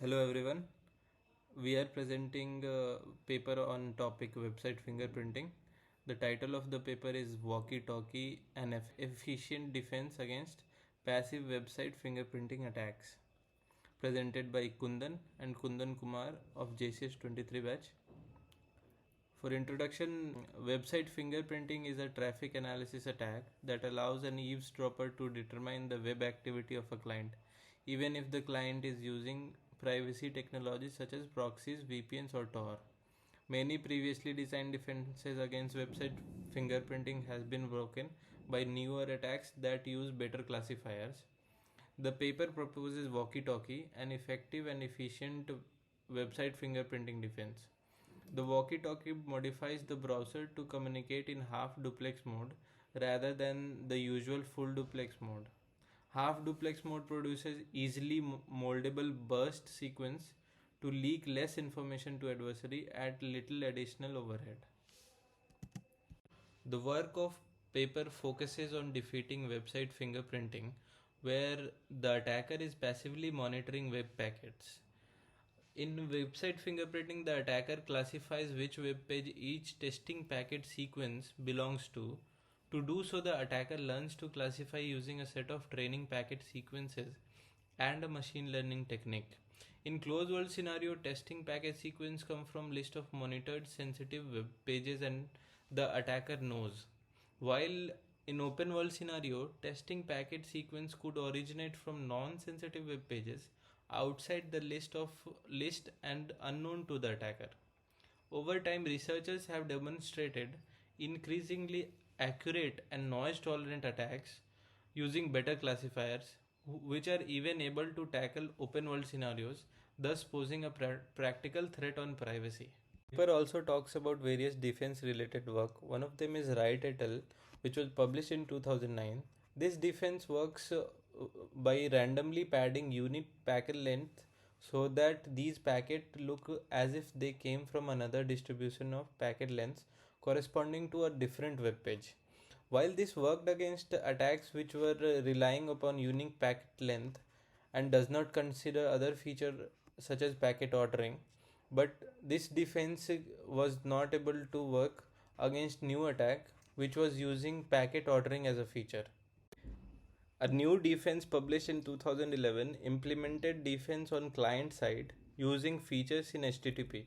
Hello everyone. We are presenting a paper on topic website fingerprinting. The title of the paper is Walkie Talkie an efficient defense against passive website fingerprinting attacks. Presented by Kundan and Kundan Kumar of JCS 23 batch. For introduction, website fingerprinting is a traffic analysis attack that allows an eavesdropper to determine the web activity of a client, even if the client is using privacy technologies such as proxies, VPNs, or Tor. Many previously designed defenses against website fingerprinting has been broken by newer attacks that use better classifiers. The paper proposes Walkie Talkie, an effective and efficient website fingerprinting defense. The walkie-talkie modifies the browser to communicate in half-duplex mode rather than the usual full-duplex mode. Half-duplex mode produces easily moldable burst sequence to leak less information to adversary at little additional overhead. The work of paper focuses on defeating website fingerprinting, where the attacker is passively monitoring web packets. In website fingerprinting, the attacker classifies which web page each testing packet sequence belongs to. To do so, the attacker learns to classify using a set of training packet sequences and a machine learning technique. In closed world scenario, testing packet sequence come from list of monitored sensitive web pages and the attacker knows. While in open world scenario, testing packet sequence could originate from non-sensitive web pages outside the list and unknown to the attacker. Over time, researchers have demonstrated increasingly accurate and noise tolerant attacks using better classifiers, which are even able to tackle open world scenarios, thus posing a practical threat on privacy. The paper also talks about various defense related work. One of them is Wright et al., which was published in 2009. This defense works by randomly padding unique packet length so that these packets look as if they came from another distribution of packet lengths corresponding to a different web page. While this worked against attacks which were relying upon unique packet length and does not consider other features such as packet ordering, but this defense was not able to work against new attack which was using packet ordering as a feature. A new defense published in 2011 implemented defense on client side using features in HTTP.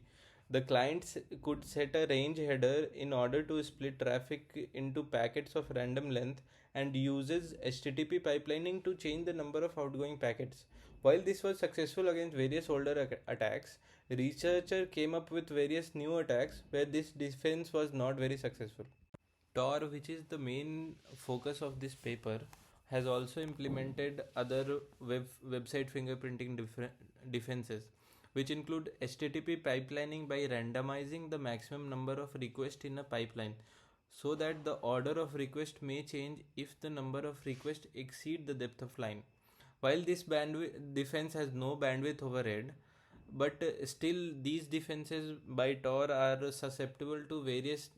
The clients could set a range header in order to split traffic into packets of random length and uses HTTP pipelining to change the number of outgoing packets. While this was successful against various older attacks, researchers came up with various new attacks where this defense was not very successful. Tor, which is the main focus of this paper, has also implemented other website fingerprinting defenses, which include HTTP pipelining by randomizing the maximum number of requests in a pipeline so that the order of request may change if the number of requests exceed the depth of line. While this defense has no bandwidth overhead, but still these defenses by Tor are susceptible to various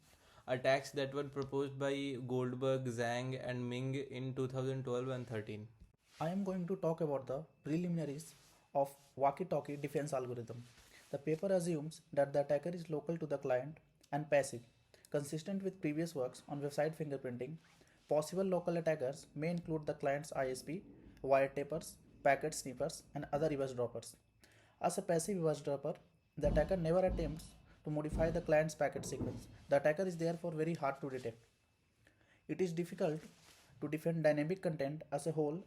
attacks that were proposed by Goldberg, Zhang, and Ming in 2012 and 13. I am going to talk about the preliminaries of walkie-talkie defense algorithm. The paper assumes that the attacker is local to the client and passive. Consistent with previous works on website fingerprinting, possible local attackers may include the client's ISP, wiretappers, packet sniffers, and other eavesdroppers. As a passive eavesdropper, the attacker never attempts to modify the client's packet sequence. The attacker is therefore very hard to detect. It is difficult to defend dynamic content as a whole,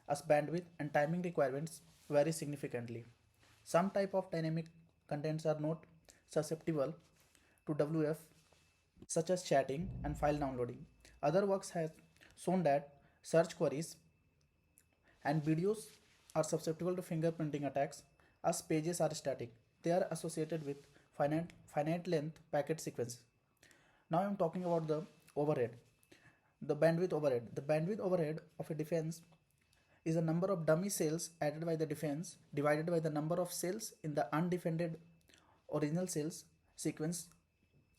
as bandwidth and timing requirements vary significantly. Some type of dynamic contents are not susceptible to WF, such as chatting and file downloading. Other works have shown that search queries and videos are susceptible to fingerprinting attacks as pages are static. They are associated with finite length packet sequences. Now I am talking about the overhead. The bandwidth overhead. The bandwidth overhead of a defense is the number of dummy cells added by the defense divided by the number of cells in the undefended original cells sequence.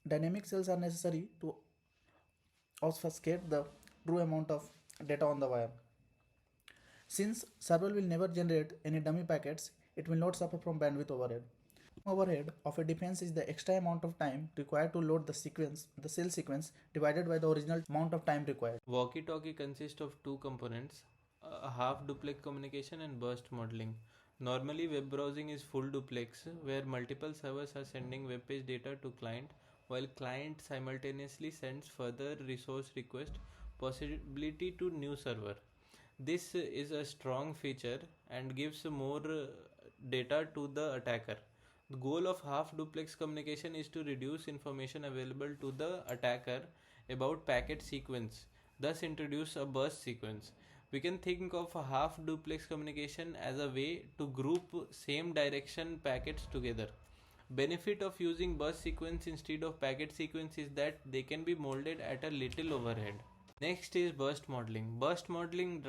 Dynamic cells are necessary to obfuscate the true amount of data on the wire. Since server will never generate any dummy packets, it will not suffer from bandwidth overhead. Overhead of a defense is the extra amount of time required to load the cell sequence divided by the original amount of time required. Walkie-talkie consists of two components, a half duplex communication and burst modeling. Normally, web browsing is full duplex, where multiple servers are sending web page data to client, while client simultaneously sends further resource request possibility to new server. This is a strong feature and gives more data to the attacker. The goal of half duplex communication is to reduce information available to the attacker about packet sequence, thus introduce a burst sequence. We can think of a half duplex communication as a way to group same direction packets together. Benefit of using burst sequence instead of packet sequence is that they can be molded at a little overhead. Next is burst modeling. Burst modeling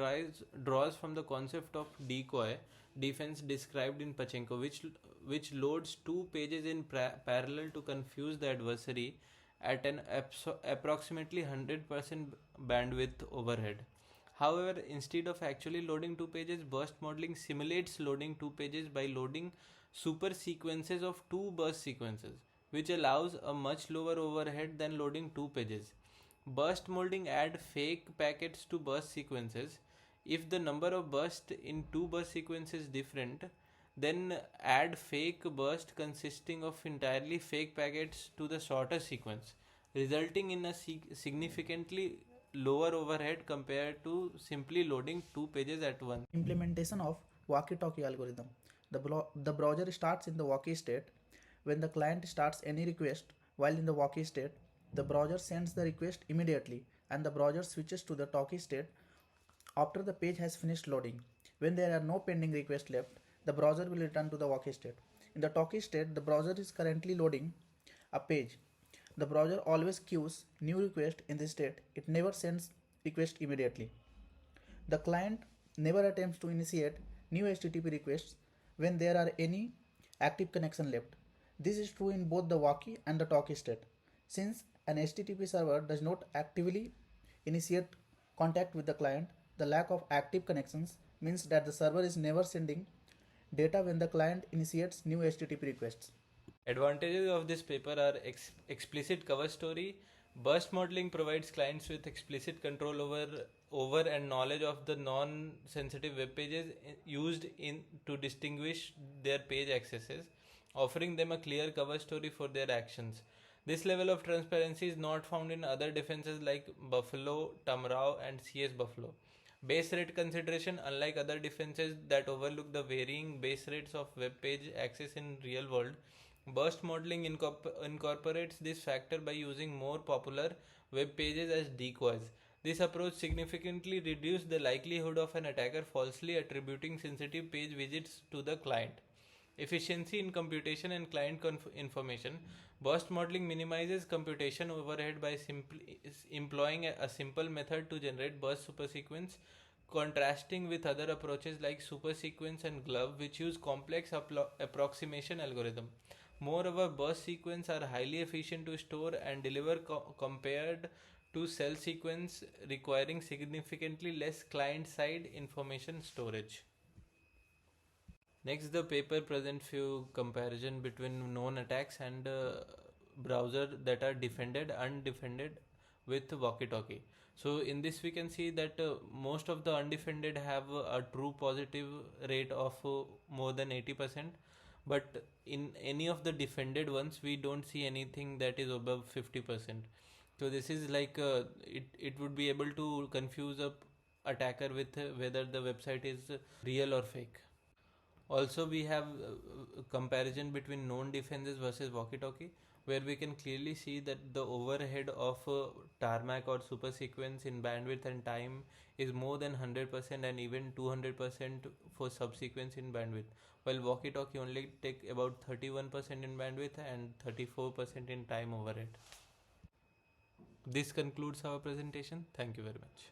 draws from the concept of decoy defense described in Pachinko, which loads two pages in parallel to confuse the adversary at an approximately 100% bandwidth overhead. However, instead of actually loading two pages, burst modeling simulates loading two pages by loading super sequences of two burst sequences, which allows a much lower overhead than loading two pages. Burst molding add fake packets to burst sequences. If the number of bursts in two burst sequences is different, then add fake burst consisting of entirely fake packets to the shorter sequence, resulting in a significantly lower overhead compared to simply loading two pages at once. Implementation of walkie-talkie algorithm. The browser starts in the walkie state. When the client starts any request while in the walkie state, the browser sends the request immediately and the browser switches to the talkie state after the page has finished loading. When there are no pending requests left, the browser will return to the walkie state. In the talkie state, the browser is currently loading a page. The browser always queues new request in this state. It never sends request immediately. The client never attempts to initiate new HTTP requests when there are any active connection left. This is true in both the walkie and the talkie state. Since an HTTP server does not actively initiate contact with the client, the lack of active connections means that the server is never sending data when the client initiates new HTTP requests. Advantages of this paper are explicit cover story. Burst modeling provides clients with explicit control over and knowledge of the non-sensitive web pages used in to distinguish their page accesses, offering them a clear cover story for their actions. This level of transparency is not found in other defenses like Buffalo, Tamrao, and CS Buffalo. Base rate consideration: unlike other defenses that overlook the varying base rates of web page access in real world, burst modeling incorporates this factor by using more popular web pages as decoys. This approach significantly reduces the likelihood of an attacker falsely attributing sensitive page visits to the client. Efficiency in computation and client information. Burst modeling minimizes computation overhead by simply employing a simple method to generate burst supersequence, contrasting with other approaches like supersequence and glove, which use complex approximation algorithm. Moreover, burst sequence are highly efficient to store and deliver compared to cell sequence requiring significantly less client-side information storage. Next, the paper presents few comparison between known attacks and browser that are defended, undefended with walkie-talkie. So in this we can see that most of the undefended have a true positive rate of more than 80%, but in any of the defended ones we don't see anything that is above 50%. So this is like it would be able to confuse a attacker with whether the website is real or fake. Also, we have a comparison between known defenses versus walkie-talkie, where we can clearly see that the overhead of tarmac or super sequence in bandwidth and time is more than 100% and even 200% for subsequence in bandwidth, while walkie-talkie only take about 31% in bandwidth and 34% in time overhead. This concludes our presentation. Thank you very much.